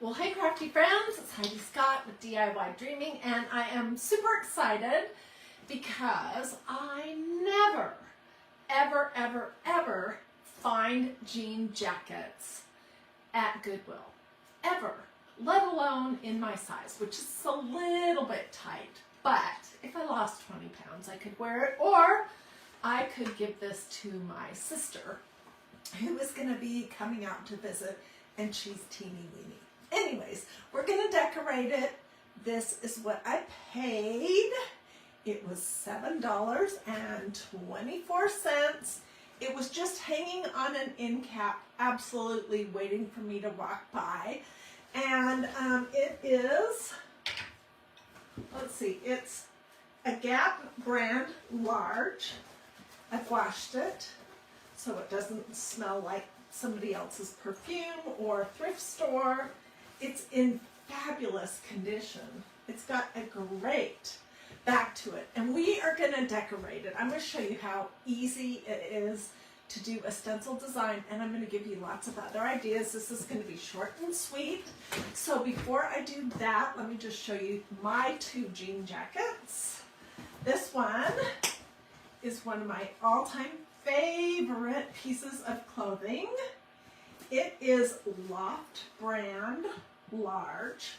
Well, hey crafty friends, it's Hiedi Scott with DIY Dreaming, and I am super excited because I never, ever find jean jackets at Goodwill, ever, let alone in my size, which is a little bit tight. But if I lost 20 pounds, I could wear it, or I could give this to my sister, who is going to be coming out to visit, and she's teeny weeny. Anyways, we're going to decorate it. This is what I paid. It was $7.24. It was just hanging on an end cap, absolutely waiting for me to walk by. And it is, let's see, it's a Gap brand large. I've washed it so it doesn't smell like somebody else's perfume or thrift store. It's in fabulous condition. It's got a great back to it, and we are going to decorate it. I'm going to show you how easy it is to do a stencil design, and I'm going to give you lots of other ideas. This is going to be short and sweet. So before I do that, let me just show you my two jean jackets. This one is one of my all-time favorite pieces of clothing. It is Loft brand large,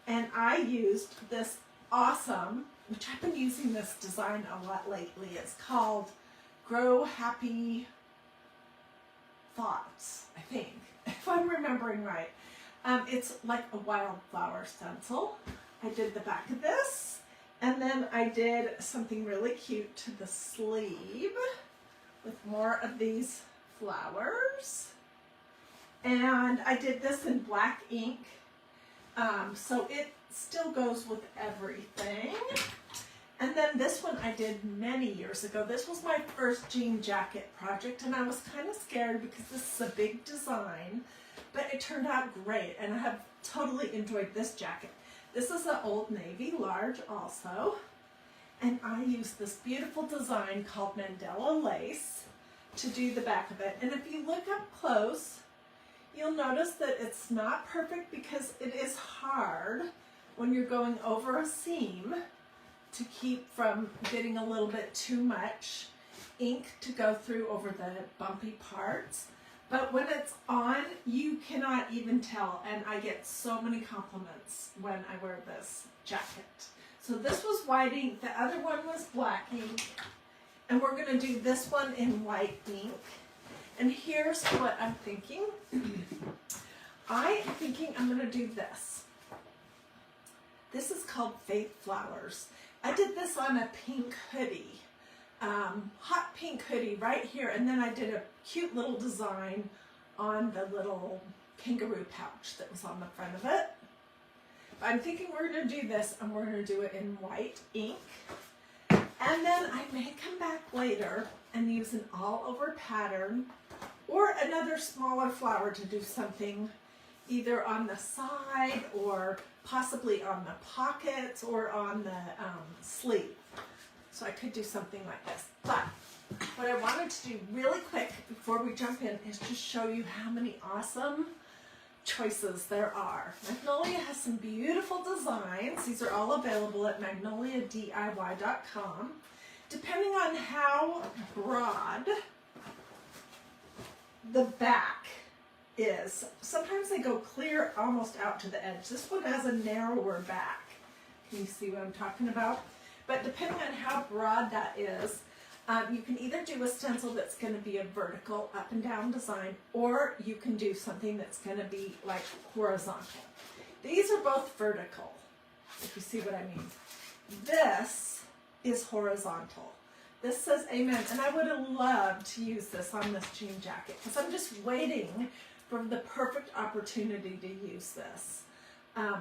and I used this awesome, which I've been using this design a lot lately. It's called Grow Happy Thoughts, I think, if I'm remembering right. It's like a wildflower stencil. I did the back of this, and then I did something really cute to the sleeve with more of these flowers. And I did this in black ink, so it still goes with everything. And then this one I did many years ago. This was my first jean jacket project, and I was kind of scared because this is a big design, but it turned out great, and I have totally enjoyed this jacket. This is an Old Navy large also, and I used this beautiful design called Mandela lace to do the back of it. And if you look up close, you'll notice that it's not perfect because it is hard when you're going over a seam to keep from getting a little bit too much ink to go through over the bumpy parts. But when it's on, you cannot even tell, and I get so many compliments when I wear this jacket. So this was white ink, the other one was black ink, and we're going to do this one in white ink. And here's what I'm thinking. I am thinking I'm going to do this. This is called Faith Flowers. I did this on a pink hoodie, hot pink hoodie right here, and then I did a cute little design on the little kangaroo pouch that was on the front of it. But I'm thinking we're going to do this, and we're going to do it in white ink. And then I may come back later and use an all-over pattern or another smaller flower to do something either on the side or possibly on the pockets or on the sleeve. So I could do something like this. But what I wanted to do really quick before we jump in is just show you how many awesome choices there are. Magnolia has some beautiful designs. These are all available at magnoliadiy.com. Depending on how broad the back is, sometimes they go clear almost out to the edge. This one has a narrower back. Can you see what I'm talking about? But depending on how broad that is, you can either do a stencil that's going to be a vertical up and down design, or you can do something that's going to be like horizontal. These are both vertical, if you see what I mean. This is horizontal. This says amen, and I would have loved to use this on this jean jacket because I'm just waiting for the perfect opportunity to use this.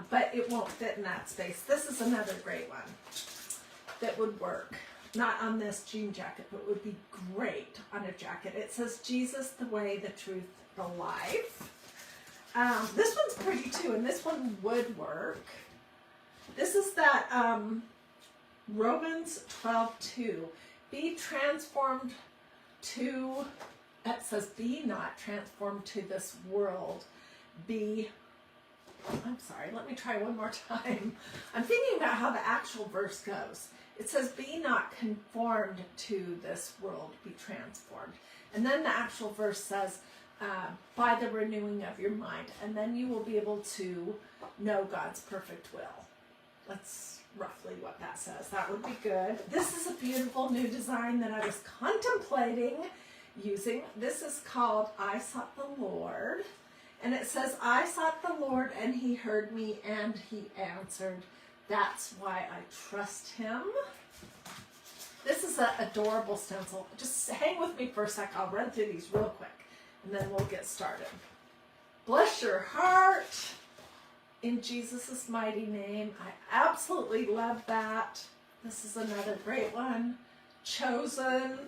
But it won't fit in that space. This is another great one that would work. Not on this jean jacket, but would be great on a jacket. It says, Jesus, the way, the truth, the life. This one's pretty too, and this one would work. This is that Romans 12:2. Be transformed to, it says, be not transformed to this world. Be I'm sorry, let me try one more time. I'm thinking about how the actual verse goes. It says, be not conformed to this world, be transformed. And then the actual verse says, by the renewing of your mind. And then you will be able to know God's perfect will. That's roughly what that says. That would be good. This is a beautiful new design that I was contemplating using. This is called I Sought the Lord. And it says, I sought the Lord and he heard me and he answered. That's why I trust him. This is an adorable stencil. Just hang with me for a sec. I'll run through these real quick and then we'll get started. Bless your heart in Jesus' mighty name. I absolutely love that. This is another great one. Chosen.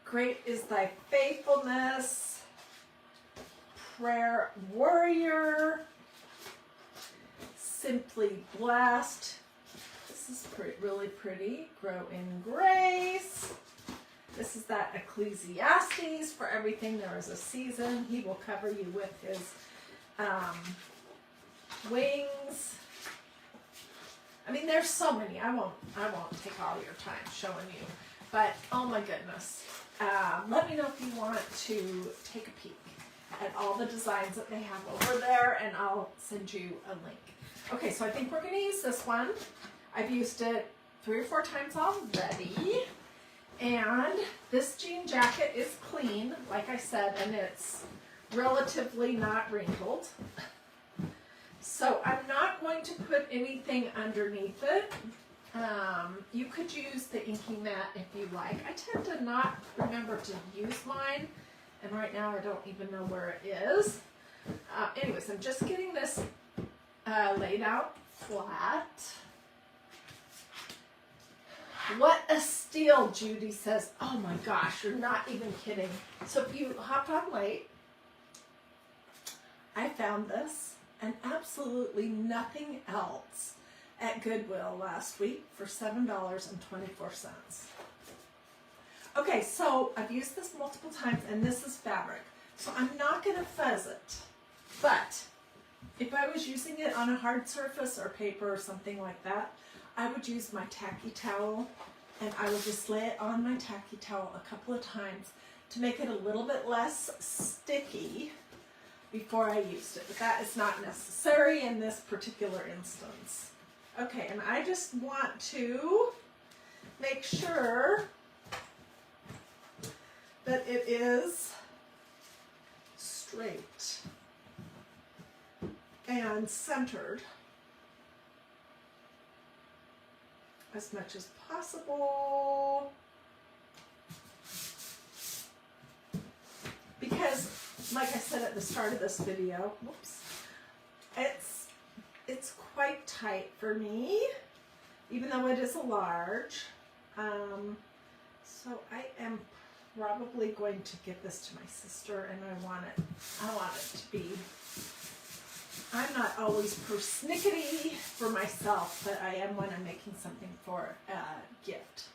Great is thy faithfulness. Prayer warrior. Simply blessed. This is really pretty. Grow in grace. This is that Ecclesiastes. For everything there is a season. He will cover you with his wings. I mean, there's so many. I won't take all your time showing you. But oh my goodness. Let me know if you want to take a peek at all the designs that they have over there, and I'll send you a link. Okay, so I think we're going to use this one. I've used it 3 or 4 times already. And this jean jacket is clean, like I said, and it's relatively not wrinkled. So I'm not going to put anything underneath it. You could use the inking mat if you like. I tend to not remember to use mine. And right now I don't even know where it is. Anyways, I'm just getting this laid out flat. What a steal, Judy says. Oh my gosh, you're not even kidding. So if you hopped on late, I found this and absolutely nothing else at Goodwill last week for $7.24. Okay, so I've used this multiple times, and this is fabric. So I'm not going to fuzz it, but if I was using it on a hard surface or paper or something like that, I would use my tacky towel, and I would just lay it on my tacky towel a couple of times to make it a little bit less sticky before I used it. But that is not necessary in this particular instance. Okay, and I just want to make sure that it is straight and centered as much as possible, because like I said at the start of this video, whoops, it's quite tight for me, even though it is a large. So I am probably going to give this to my sister, and I want it to be, I'm not always persnickety for myself, but I am when I'm making something for a gift.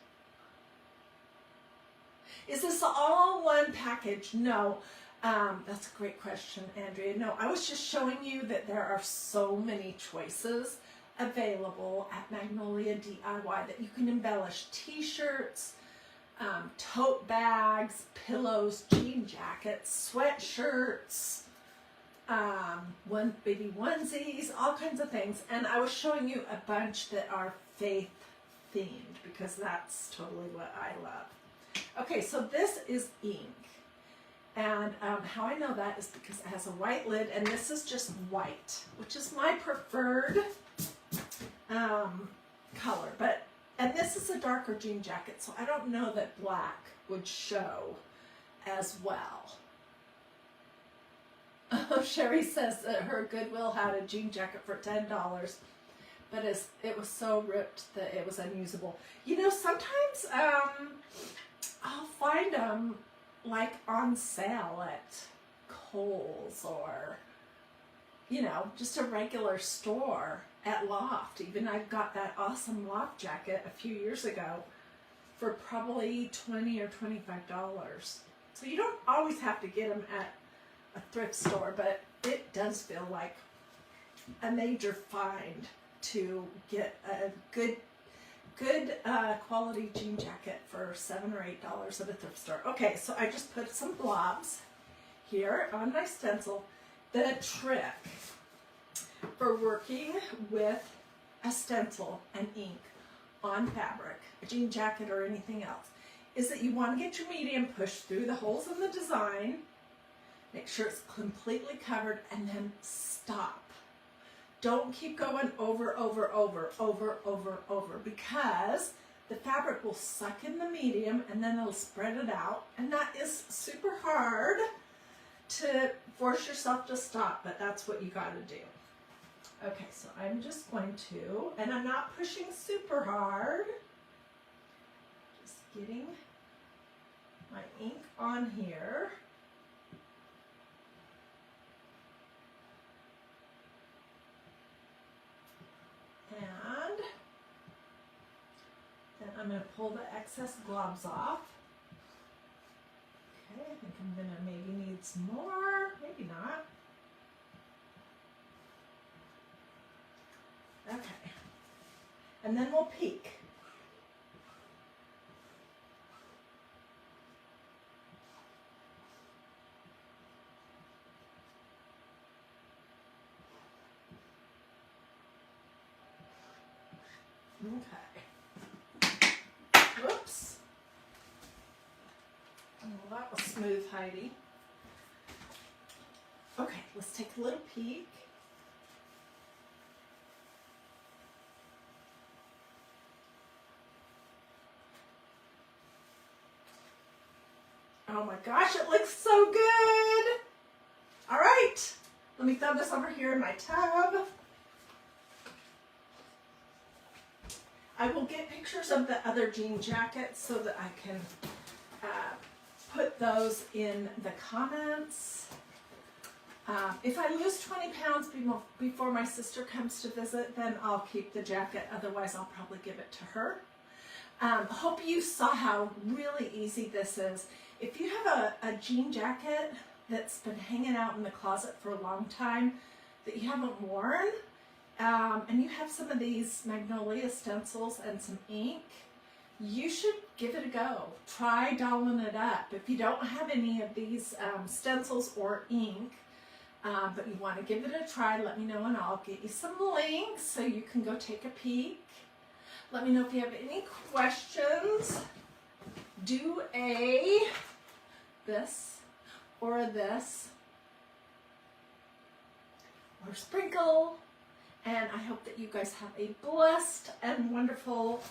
Is this all one package? No. That's a great question, Andrea. No, I was just showing you that there are so many choices available at Magnolia DIY that you can embellish t-shirts, tote bags, pillows, jean jackets, sweatshirts, baby onesies, all kinds of things. And I was showing you a bunch that are faith themed because that's totally what I love. Okay, so this is ink. And how I know that is because it has a white lid, and this is just white, which is my preferred color. And this is a darker jean jacket, so I don't know that black would show as well. Sherry says that her Goodwill had a jean jacket for $10, but it was so ripped that it was unusable. You know, sometimes I'll find them like on sale at Kohl's or, you know, just a regular store at Loft. Even I got that awesome Loft jacket a few years ago for probably $20 or $25. So you don't always have to get them at a thrift store, but it does feel like a major find to get a good quality jean jacket for $7 or $8 at a thrift store. Okay, so I just put some blobs here on my stencil. The trick for working with a stencil and ink on fabric, a jean jacket or anything else, is that you want to get your medium pushed through the holes in the design, make sure it's completely covered, and then stop. Don't keep going over, because the fabric will suck in the medium and then it'll spread it out. And that is super hard to force yourself to stop, but that's what you got to do. Okay, so I'm just going to, and I'm not pushing super hard, just getting my ink on here. And then I'm going to pull the excess globs off. Okay, I think I'm going to maybe need some more, maybe not. Okay, and then we'll peek. Okay. Whoops. Oh, that was smooth, Heidi. Okay, let's take a little peek. Oh my gosh, it looks so good. All right, let me throw this over here in my tub. I will get pictures of the other jean jackets so that I can put those in the comments. If I lose 20 pounds before my sister comes to visit, then I'll keep the jacket. Otherwise, I'll probably give it to her. Hope you saw how really easy this is. If you have a jean jacket that's been hanging out in the closet for a long time that you haven't worn, and you have some of these Magnolia stencils and some ink, you should give it a go. Try dolling it up. If you don't have any of these stencils or ink, but you want to give it a try, let me know and I'll get you some links so you can go take a peek. Let me know if you have any questions. Do this or this or sprinkle. And I hope that you guys have a blessed and wonderful